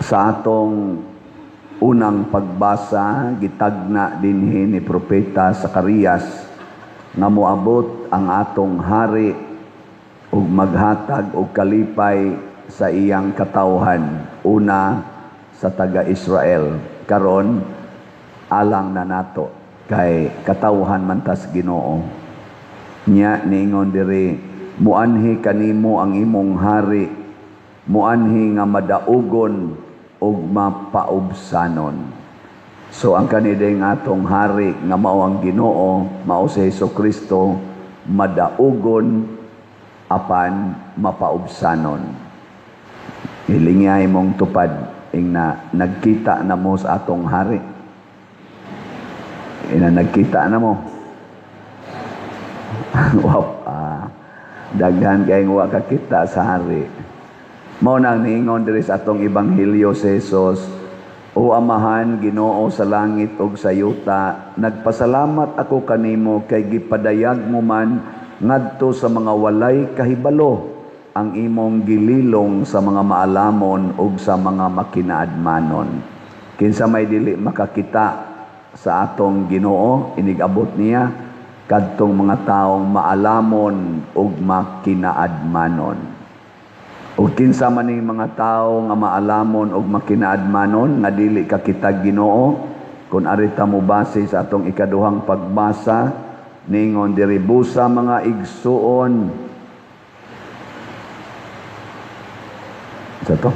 Sa atong unang pagbasa, gitagna dinhi ni Propeta Zacarias nga moabot ang atong hari ug maghatag og kalipay sa iyang katawhan, una sa taga-Israel, karon alang na nato kay katawhan man tas Ginoo. Nya niingon diri, muanhi kanimo ang imong hari, muanhi nga madaugon ug mapaubsanon. So ang kanideng atong hari nga mao ang Ginoo, mao si Hesukristo, madaugon apan mapaubsanon. Hilingay mong tupad na nagkita na mo sa atong hari. Nagkita na mo. Wow, daghan kayong wa kakita sa hari. Mao nang niingon diri sa atong ebanghelyo si Jesus, O Amahan, Ginoo sa langit ug sa yuta, nagpasalamat ako kanimo kay gipadayag mo man ngadto sa mga walay kahibalo ang imong gililong sa mga maalamon ug sa mga makinaadmanon. Kinsa may dili makakita sa atong Ginoo, inigabot niya kadtong mga taong maalamon ug makinaadmanon. Ug kinsa man ning mga tawo nga maalamon ug makinaadmanon nga dili kakita Ginoo, kun arita mo base sa atong ikaduhang pagbasa, ningon diri, busa mga igsuon. Sa to?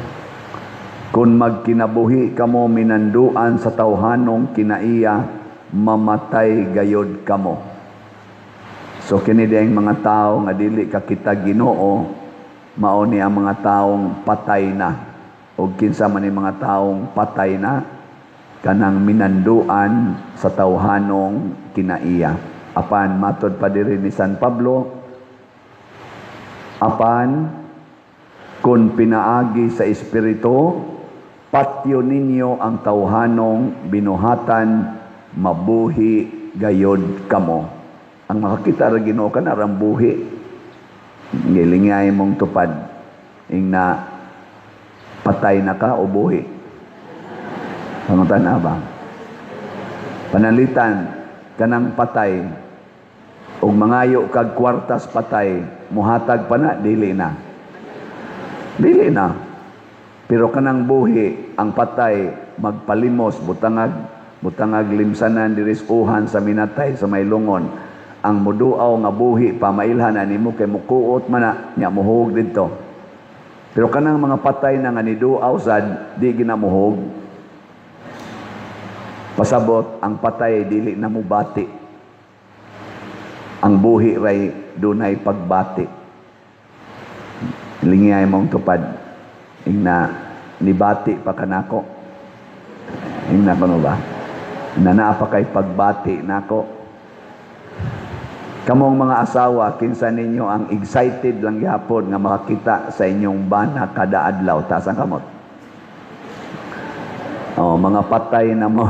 Kun magkinabuhi kamo minanduan sa tawhanong kinaiya, mamatay gayod kamo. So kini diyang mga tawo nga dili kakita Ginoo, mao ni ang mga taong patay na. O kinsa man ni mga taong patay na, kanang minanduan sa tawhanong kinaiya. Apan matod pa diri ni San Pablo, apan kun pinaagi sa Espiritu, patyo ninyo ang tawhanong binuhatan, mabuhi gayod kamo. Ang makakita ra Ginoo kana rang buhi. Ngilingay mong tupad na patay na ka o buhi. Pangutan na ba? Panalitan kanang patay o mangayo kag kwartas patay, muhatag pa na, dili na. Dili na. Pero kanang buhi, ang patay, magpalimos, butangag limsanan dirispuhan sa minatay sa may lungon. Ang muduaw nga buhi pamailhan animo kay mukuot man na nya muhog didto. Pero kanang mga patay na nga niduaw sad di ginamuhog. Pasabot ang patay dili na mubati. Ang buhi ray dunay pagbati. Lingiyay mong tupad na nibati pa kanako. Ingna kuno ba? Na pa kay pagbati nako. Kamong mga asawa, kinsa ninyo ang excited lang gyapon nga makakita sa inyong bana kada adlaw, taas ang kamot. Oh, mga patay na mo.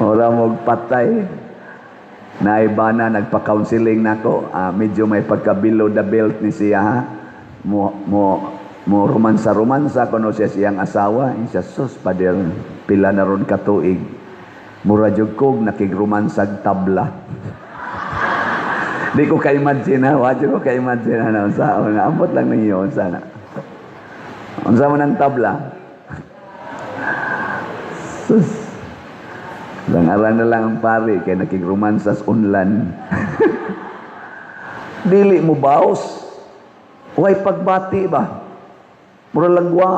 Ora mo patay. Naay bana nagpa-counseling nako, medyo may pagka below the belt ni siya ha. Mo romansa kuno siya siyang asawa, siya sus pader pila na ron ka tuig. Mura jud kog nakigrumansag tabla. Di ko ka-imagine ha, wadyo ko ka-imagine na unsa nga ambot lang ninyo unsa na. Unsa man ang tabla? Sus. Langaran na lang ang pari kay nakigrumansas unlan. Dili mo baos. Way pagbati ba? Mura lagwa.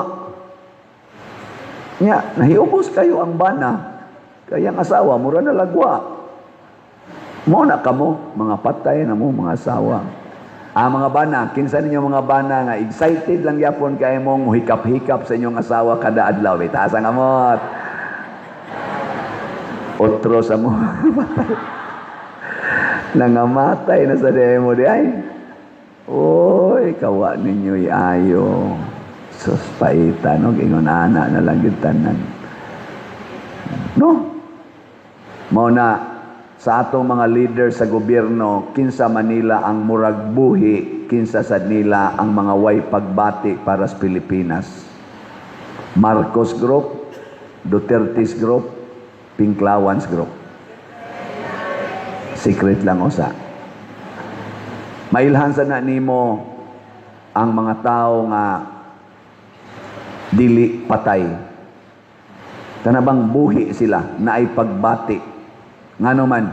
Nya, nahiubos kayo ang bana. Kayang asawa, mura na lagwa. Mo na kamo, mga patay na mo, mga asawa. Mga bana, kinsa ninyo mga bana nga excited lang yapon kay mong hikap-hikap sa inyong asawa kada adlaw. Taas ang amot. Otro sa mo. Nangamatay na sa demo di ay. Oy, kawa ninyo ayo. Sus paita, no? Ingon ana na lang tanan. No? Mao na sa atong mga leader sa gobyerno, kinsa Manila ang murag buhi, kinsa sad nila ang mga way pagbati para sa Pilipinas. Marcos Group, Duterte's Group, Pinklawan's Group. Secret lang usa. Mailhan sa na nimo ang mga tao nga dili patay. Kanabang buhi sila na ay pagbati. Ngano man,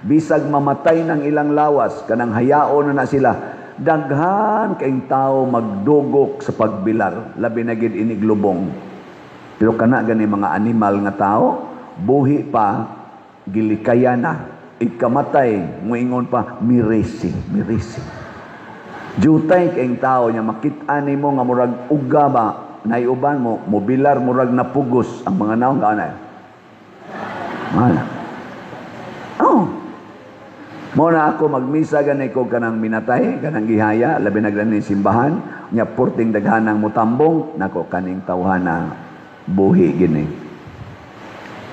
bisag mamatay ng ilang lawas, kanang hayaon na sila, daghan kayong tao magdugok sa pagbilar, labi na gid iniglubong. Pero kana gani mga animal nga tao, buhi pa, gilikaya na, ikamatay, muingon pa, mirisi. Jutay kayong tao niya, makita ni mo nga murag uga ba, naiuban mo, mobilar murag napugos, ang mga naong kaanay. Mana? Oh. Muna ako magmisa ganay ko kanang minatay, kanang gihaya, labi na ganang simbahan, nya purting daghanang mutambong, nako kaning tawhana buhi gini.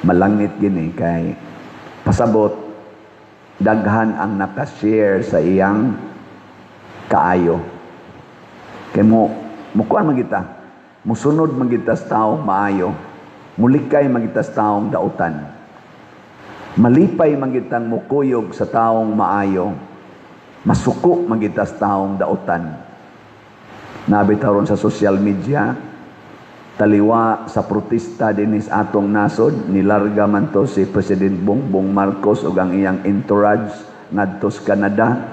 Malangit gini kay pasabot daghan ang nakashare sa iyang kaayo. Kay mukuan magita, musunod magita sa taong maayo, mulikay magita sa taong dautan. Malipay magitang mukuyog sa taong maayo, masuko magita sa taong dautan. Nabitaron sa social media, taliwa sa protesta dinis atong nasod, nilarga man to si President Bongbong Marcos ug ang iyang entourage ngadto sa Canada.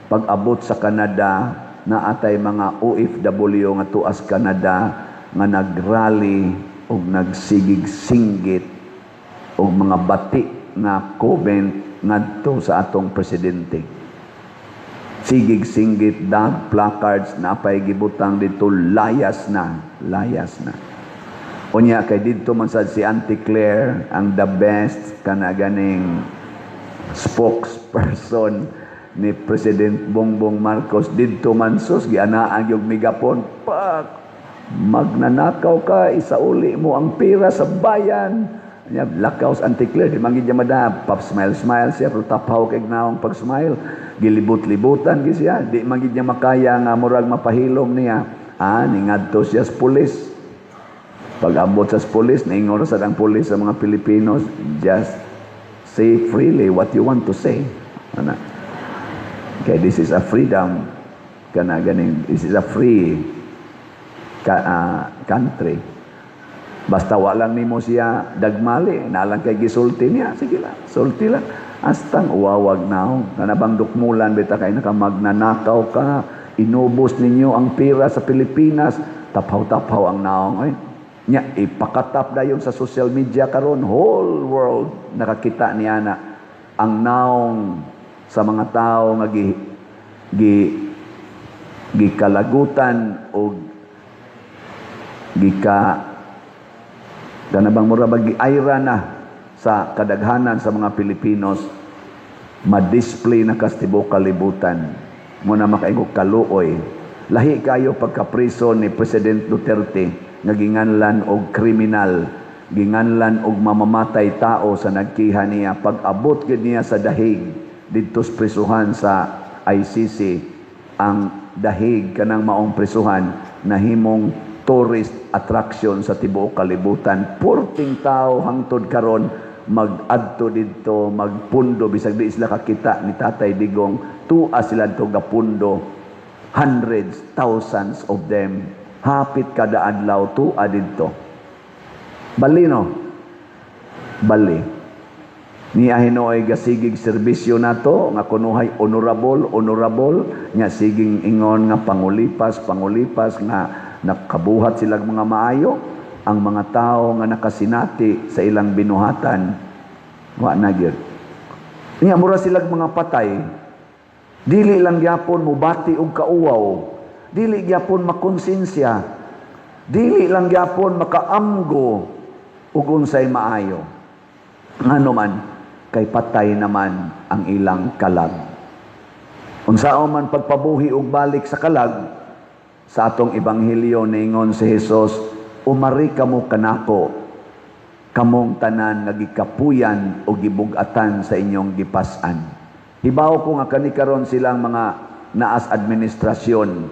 Pag-abot sa Canada, naatay mga OFW nga tuas Canada nga nagrally ug nagsigig-singgit ug mga bati nga comment ngadto sa atong presidente. Sigig-singgit, dag placards na apay gibutang dito, layas na. Unya kay dito man sad si Auntie Claire ang the best kana ganing spokesperson ni President Bongbong Marcos. Dito man sus gianaan yung megapon, pak magnanakaw ka, isauli mo ang pera sa bayan. Nya lakaw sa Auntie Claire, di mangid madam, pap smile siya, pero tapaw kay naong pag smile, gilibot-libutan gi siya, di mangid niya makaya nga murag mapahilom niya. Ningadto siya sa pulis. Pag-abot sa pulis, naingon sa ang pulis sa mga Pilipinos, just say freely what you want to say. Okay, this is a freedom. This is a free country. Basta walang nimo siya dagmali, nalang kay gisulti niya, sige lang, sulti lang. Astang uwawag na, kanabang dukmulan, beta kay nakamagnanakaw ka, inubos ninyo ang pera sa Pilipinas, tapaw-tapaw ang naong. Nya, ipakatap na yun sa social media karon, whole world nakakita niya na ang naong sa mga tao nga gikalagutan o ganabang murabag giayra na sa kadaghanan sa mga Pilipinos, ma-display na kastibo kalibutan. Muna makaingog kaluoy. Lahi kayo pagkapriso ni President Duterte nga ginganlan og kriminal, ginganlan og mamamatay tao sa nagkiha niya. Pag-abot gid niya sa dahig didto sa prisuhan sa ICC, ang dahig kanang maong prisuhan nahimong tourist attraction sa tibuok kalibutan. Purting tao hangtod karon mag-adto didto, magpundo bisag di sila kakita ni Tatay Digong, tuwa sila dito gapundo, hundreds, thousands of them, hapit kada adlaw tuwa didto. Bali no? Bali. Ni ahinoy gasigig serbisyo nato nga kunuhay honorable nya siging ingon nga pangulipas nga nakabuhat silang mga maayo. Ang mga tao nga nakasinati sa ilang binuhatan, wa na gyud. Niya mura silang mga patay, dili lang gyapon mubati og kauwaw, dili gyapon makonsensya, dili lang gyapon makaamgo ug unsay maayo. Ngano man kay patay naman ang ilang kalag. Unsaon man pagpabuhi og balik sa kalag, sa atong ebanghelyo ningon si Jesus, umari kamo kanako, kamong tanan nga gikapuyan o gibug-atan sa inyong gipas-an. Hibaw ko nga kani karon silang mga naas administrasyon,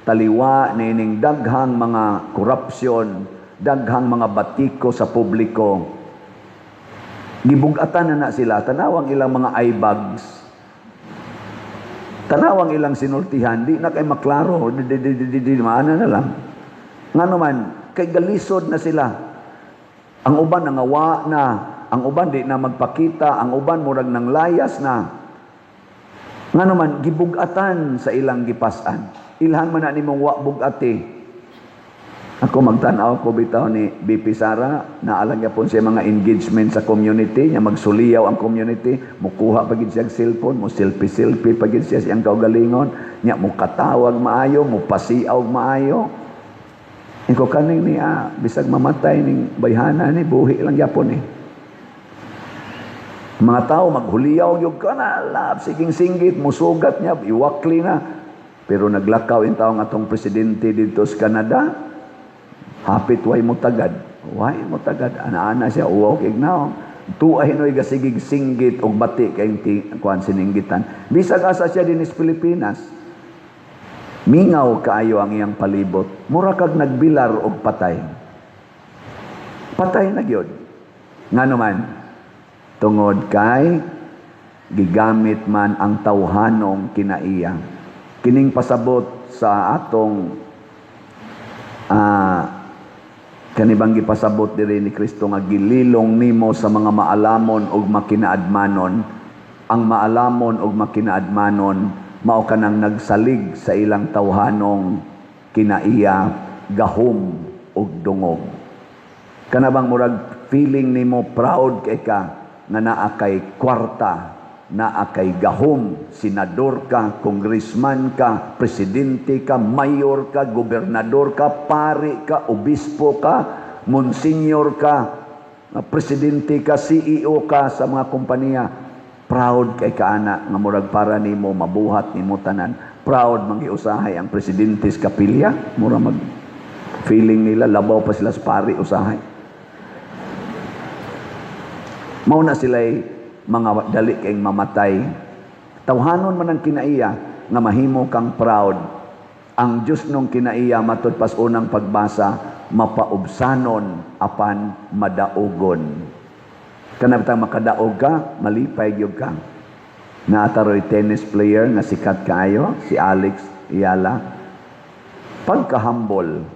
taliwa nining daghang mga korupsyon, daghang mga batiko sa publiko. Gibugatan na sila, tanawang ilang mga eye bags, tanawang ilang sinultihan, di na kay maklaro, maana na lang. Nga naman, kay galisod na sila. Ang uban nangawa na, ang uban di na magpakita, ang uban murag nang layas na. Nga naman, gibugatan sa ilang gipasan. Ilhan man na nimong wa bugati. Ako magtanaw ko bitaw ni BP Sara, naalang niya po siya mga engagement sa community, niya magsuliyaw ang community, mukuha pagid siya cellphone, mo selfie pagid siya siyang kaugalingon, niya mo katawag maayo, mo pasiaw maayo. Iko kaning niya, bisag mamatay ning bayhana ni, buhi lang yapon eh. Mga tao maghuliyaw yung ka na, lab, siging singgit, musugat niya, iwakli na. Pero naglakaw yung tao nga tong presidente dito sa Canada, hapit way mo tagad. Way mo tagad. Ana-ana siya, uwag ignaw. Tuay no'y gasigig singgit o bati kayong kuhan sininggitan. Bisag asa siya din is Pilipinas. Mingaw kaayo ang iyang palibot. Mura kag nagbilar o patay. Patay na gyud. Nga naman, tungod kay gigamit man ang tawhanong kinaiya. Kining pasabot sa atong kanibang gipasabot diri ni Kristo nga gililong nimo sa mga maalamon ug makinaadmanon. Ang maalamon ug makinaadmanon mao kanang nagsalig sa ilang tawhanong kinaiya, gahom ug dungog. Kanabang murag feeling nimo proud kay ka nga naa kay kwarta, naa kay gahom, senador ka, congressman ka, presidente ka, mayor ka, gobernador ka, pari ka, obispo ka, monsignor ka, presidente ka, CEO ka sa mga kompanya. Proud kay kaana nga murag para nimo mabuhat nimo tanan. Proud mangiusahay ang presidente sa kapilya, mura mag feeling nila labaw pa sila sa pari usahay. Mao na sila'y mga dali kayong mamatay. Tawhanon man ang kinaiya nga mahimo kang proud. Ang Diyos nung kinaiya matud pas unang pagbasa, mapaubsanon apan madaogon. Kanabtang makadaog ka, malipay gyud ka. Naataroy tennis player nga sikat kaayo, si Alex Ayala. Pagka-humble,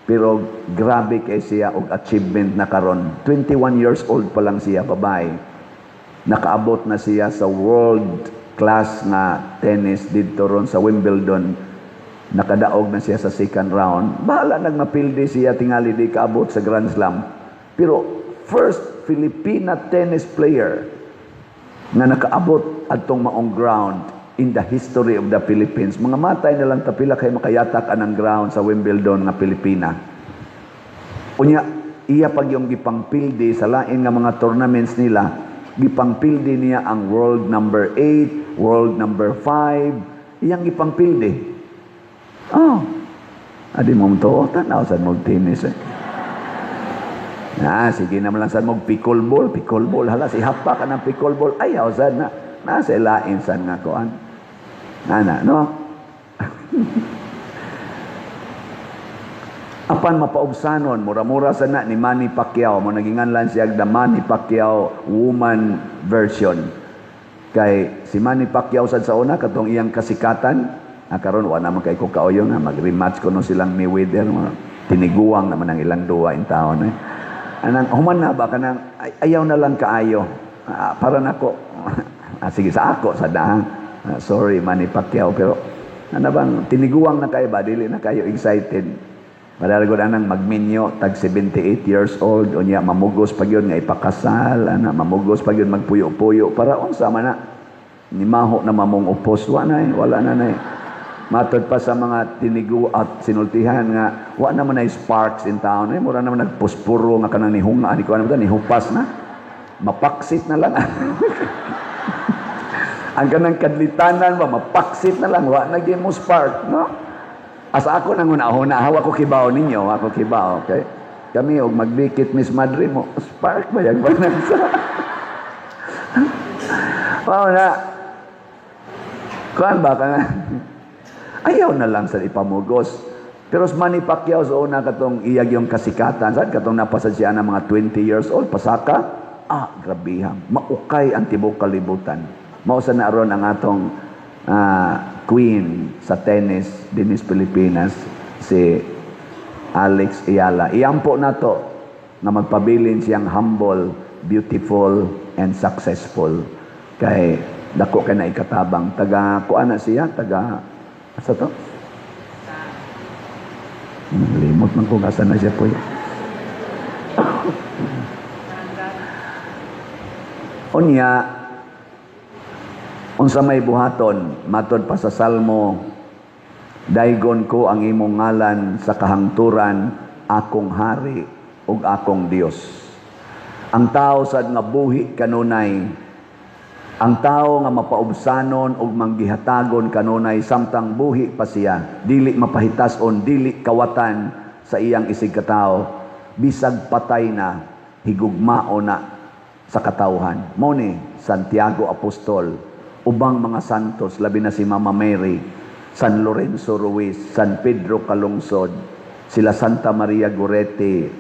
pero grabe kay siya og achievement na karon. 21 years old pa lang siya, babae. Nakaabot na siya sa world class na tennis dito ron sa Wimbledon. Nakadaog na siya sa second round. Bahala nagmapildi siya tingali di kaabot sa Grand Slam. Pero first Filipina tennis player na nakaabot adtong maong ground in the history of the Philippines. Mga matay na lang tapila kay makayatak anang ground sa Wimbledon nga Pilipina. Unya, iya pag yung gipangpildi sa lain nga mga tournaments nila, gipangpildi niya ang world number 8, world number 5, iyang gipangpildi. Oh, adi mo to, tanaw sa mong tennis eh. Sige naman lang sa mong pickleball, hala, si hapa ka ng pickleball, ayaw sad na, nasa lain sad nga koan. Nana, no? Apan mapaubsanon, mura-mura sa na ni Manny Pacquiao. Mo naginganlan siya the Manny Pacquiao woman version. Kay si Manny Pacquiao sad sa una, katong iyang kasikatan, karon wa naman kay ko kaoyo nga mag-rematch ko no silang Mayweather. Tiniguang naman ang ilang duwa in taon. Anang, human na ba ka nang, ayaw na lang kaayo. Para nako, sige sa ako, sa dahang. Sorry, Manny Pacquiao, pero ano bang, tiniguang na kayo ba? Dili na kayo excited. Madaragod anang magminyo, tag 78 years old, o niya, mamugos pag yun nga ipakasal, mamugos pag yun magpuyo-puyo, para unsa man na, ni maho na mamong upos, wala na eh. Matod pa sa mga tinigu at sinultihan nga, wala naman na sparks in town, mura naman nagpuspuro nga kanang nihunga, nihupas na, mapaksit na lang. Ang kanang kadlitanan ba, mapaksit na lang, wala na mo spark, no? Asa ako nang una-una, ako kibaw ninyo, ako kibaw, okay? Kami, og magbikit Miss Madre mo, spark ba yan? Wow na, kuhan ba ka na? Ayaw na lang sa ipamugos. Pero si Manny Pacquiao sa una katong iyag yung kasikatan, saan katong napasad siya ng mga 20 years old, pasaka, grabihang, maukay ang tibok kalibutan. Mausa na ron ang atong queen sa tennis din sa Pilipinas, si Alex Ayala. Iyampo na to na magpabilin siyang humble, beautiful, and successful. Kay dako kay na ikatabang. Kuan na siya, asa to? Limot man kung asa na siya po. Unya, unsa may buhaton, matod pa sa Salmo, daygon ko ang imong ngalan sa kahangturan, akong hari ug akong Dios. Ang tao sad nga buhi kanunay, ang tao nga mapaubsanon ug manggihatagon kanunay samtang buhi pa siya, dili mapahitason, dili kawatan sa iyang isig katao, bisag patay na, higugmao na sa katawhan. Mao ni Santiago Apostol, ubang mga santos, labi na si Mama Mary, San Lorenzo Ruiz, San Pedro Calungsod, sila Santa Maria Gorete,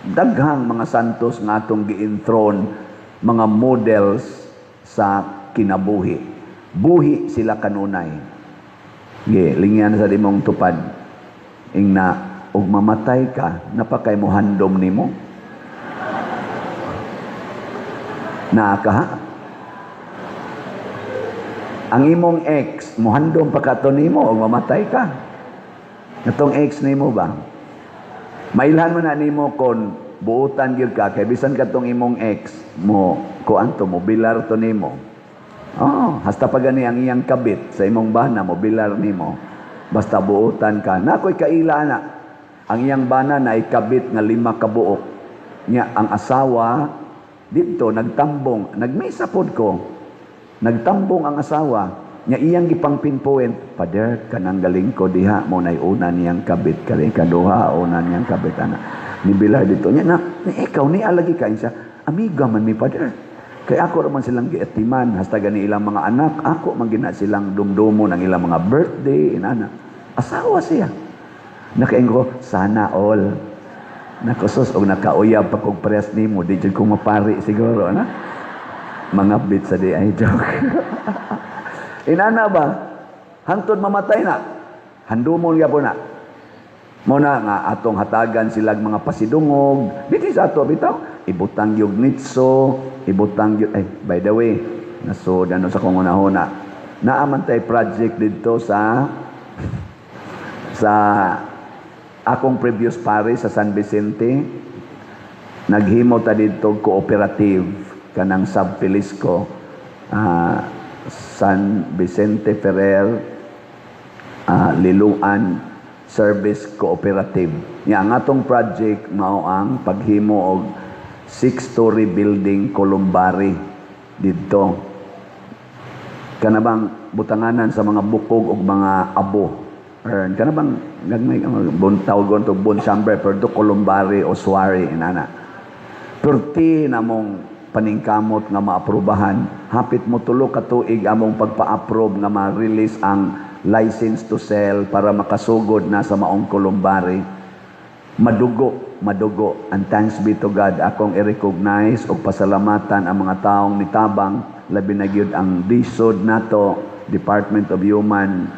daghang mga santos nga atong gi-enthrone, mga models sa kinabuhi. Buhi sila kanunay. Lingyan sa dimong tupad. Ingna, ug mamatay ka, napakay mo handom nimo. Naaka ha? Ang imong ex, muhandom pa ka to nimo ug mamatay ka. Natong ex nimo ba? Mailhan mo na nimo kon buutan gyud ka kay bisan katong imong ex mo kuanto mo bilar to nimo. Hasta pa gani ang iyang kabit sa imong bana mo bilar nimo. Basta buutan ka. Nakoy kaila na. Ang iyang bana na ikabit nga 5 ka buok. Nya ang asawa dito nagtambong, nagmisa pod ko. Nagtambong ang asawa. Nya iyang gipangpinpoint, "Pader, kanang galing ko diha mo nay una niyang kabit kali kaduha una niyang kabit ana." Ni bilar dito nya na ikaw ni alagi ka siya. Amiga man mi Pader. Kay ako raman silang giatiman hasta gani ilang mga anak, ako man gina silang dumdumo ng ilang mga birthday inana. Asawa siya. Nakaingo ko, sana all. Nakusos og nakauyab pa kog press nimo, di jud ko mapari siguro na. Mga bit sa di ay joke. Inana ba? Hangtod mamatay na. Handumon gyapon na. Muna nga atong hatagan silang mga pasidungog. Biti sa ato bitaw, ibutang yung nitso, ibutang yung by the way, nasod ano sa kong una-una. Naaman tay project dito sa akong previous parish sa San Vicente. Naghimo ta dito cooperative kanang Sub Filisco, San Vicente Ferrer Liluan Service Cooperative. Ang atong project mao ang paghimo og 6-story building columbari didto. Kanabang butanganan sa mga bukog ug mga abo. Kanabang gagmay tawgon to bon chamber pero do columbari o suwari inana. Perti namong paningkamot nga maaprubahan, hapit mo tulo ka tuig among pagpa-approve nga ma-release ang license to sell para makasugod na sa maong columbari. Madugo. And thanks be to God, akong i-recognize o pasalamatan ang mga taong nitabang, labi na gyud ang DSUD nato, Department of Human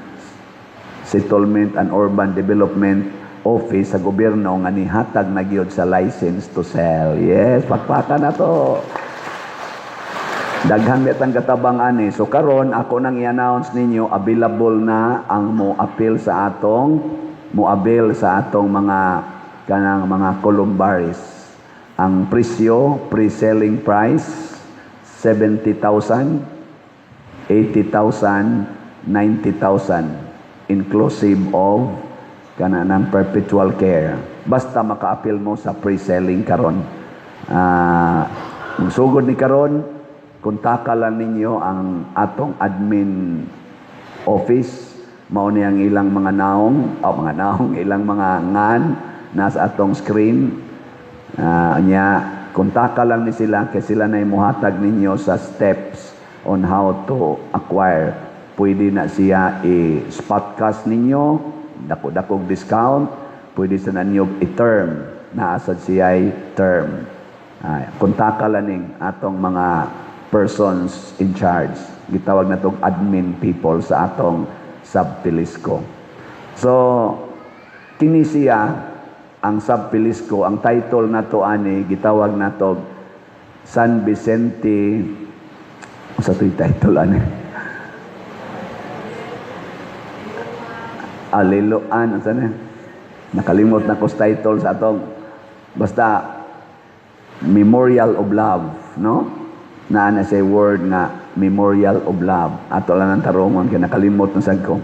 Settlement and Urban Development Office sa gobyerno nga nihatag na gyud sa license to sell. Yes, pakpaka na to. Daghang metang katabang ani. So karon ako nang i-announce ninyo available na ang mo-appeal sa atong mga kanang mga columbaris. Ang presyo, pre-selling price 70,000, 80,000, 90,000 inclusive of kanang perpetual care. Basta maka-appeal mo sa pre-selling karon. Sugod ni karon, kontaka lang ninyo ang atong admin office. Mao ni ang ilang mga naong, ilang mga ngan nasa atong screen. Kontaka lang ni sila kay sila na imuhatag ninyo sa steps on how to acquire. Pwede na siya i-spotcast ninyo, dako-dakog discount, pwede sa nanyog i-term, naasad siya'y term. Kontaka laning atong mga persons in charge. Gitawag na itong admin people sa atong Subpilisco. So, kini siya, ang Subpilisco, ang title na to ani, gitawag na to San Vicente, sa ito'y title ani? Aliloan, nakalimot na ko sa title sa atong, basta, Memorial of Love, no? Na say word nga Memorial of Love. Ato lang ang tarungon, kaya nakalimot na sad ko.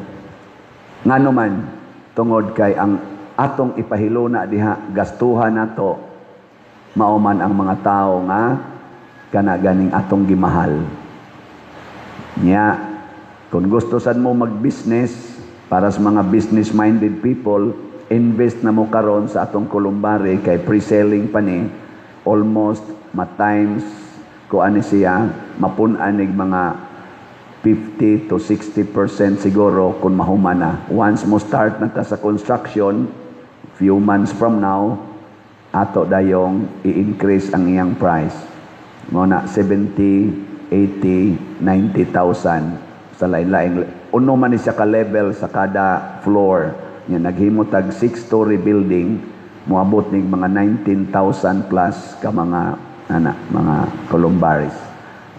Nga naman, tungod kay ang atong ipahiluna diha, gastuhan nato, mauman ang mga tao nga, kana ganing atong gimahal. Nya, kung gusto sad mo mag-business, para sa mga business-minded people, invest na mo karon sa atong Columbari, kay pre-selling pa ni, almost times ko ani siya mapunanig mga 50 to 60% siguro kung mahuman na. Once mo start na ta sa construction, few months from now, ato dayong i-increase ang iyang price. Muna 70, 80, 90,000 sa lain-laing. Uno man ni siya ka level sa kada floor. Yan, naghimutag 6-story building, muabot ning mga 19,000 plus ka mga Columbaris.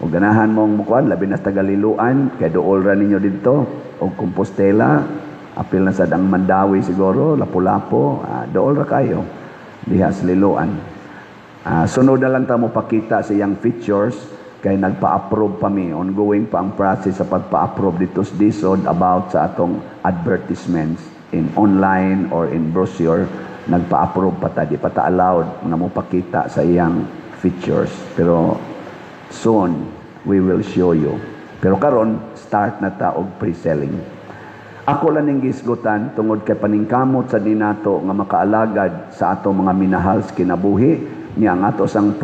O ganahan mong mukuan, labi na Tagaliluan, kay dool ra ninyo dito, o Compostela, apil na sad ang Mandawi siguro, Lapu-Lapu, dool ra kayo, diha sa Liloan. Sunod na lang ta mo pakita sa iyang features, kay nagpa-approve pa mi, ongoing pa ang process sa pagpa-approve dito sa DSOD about sa atong advertisements in online or in brochure. Nagpa-approve pa ta, di pa ta allowed na mo pakita sa iyang features. Pero soon, we will show you. Pero karon start na ta og pre-selling. Ako lang ning gisgutan tungod kay paningkamot sa dinato nga makaalagad sa ato mga minahal sa kinabuhi, niya ang ato sang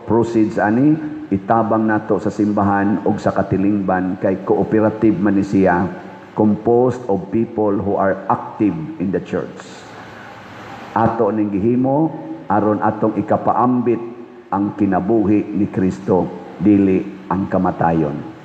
proceeds ani, itabang nato sa simbahan og sa katilingban kay cooperative man ni siya, composed of people who are active in the church. Ato ning gihimo aron atong ikapaambit ang kinabuhi ni Kristo, dili ang kamatayon.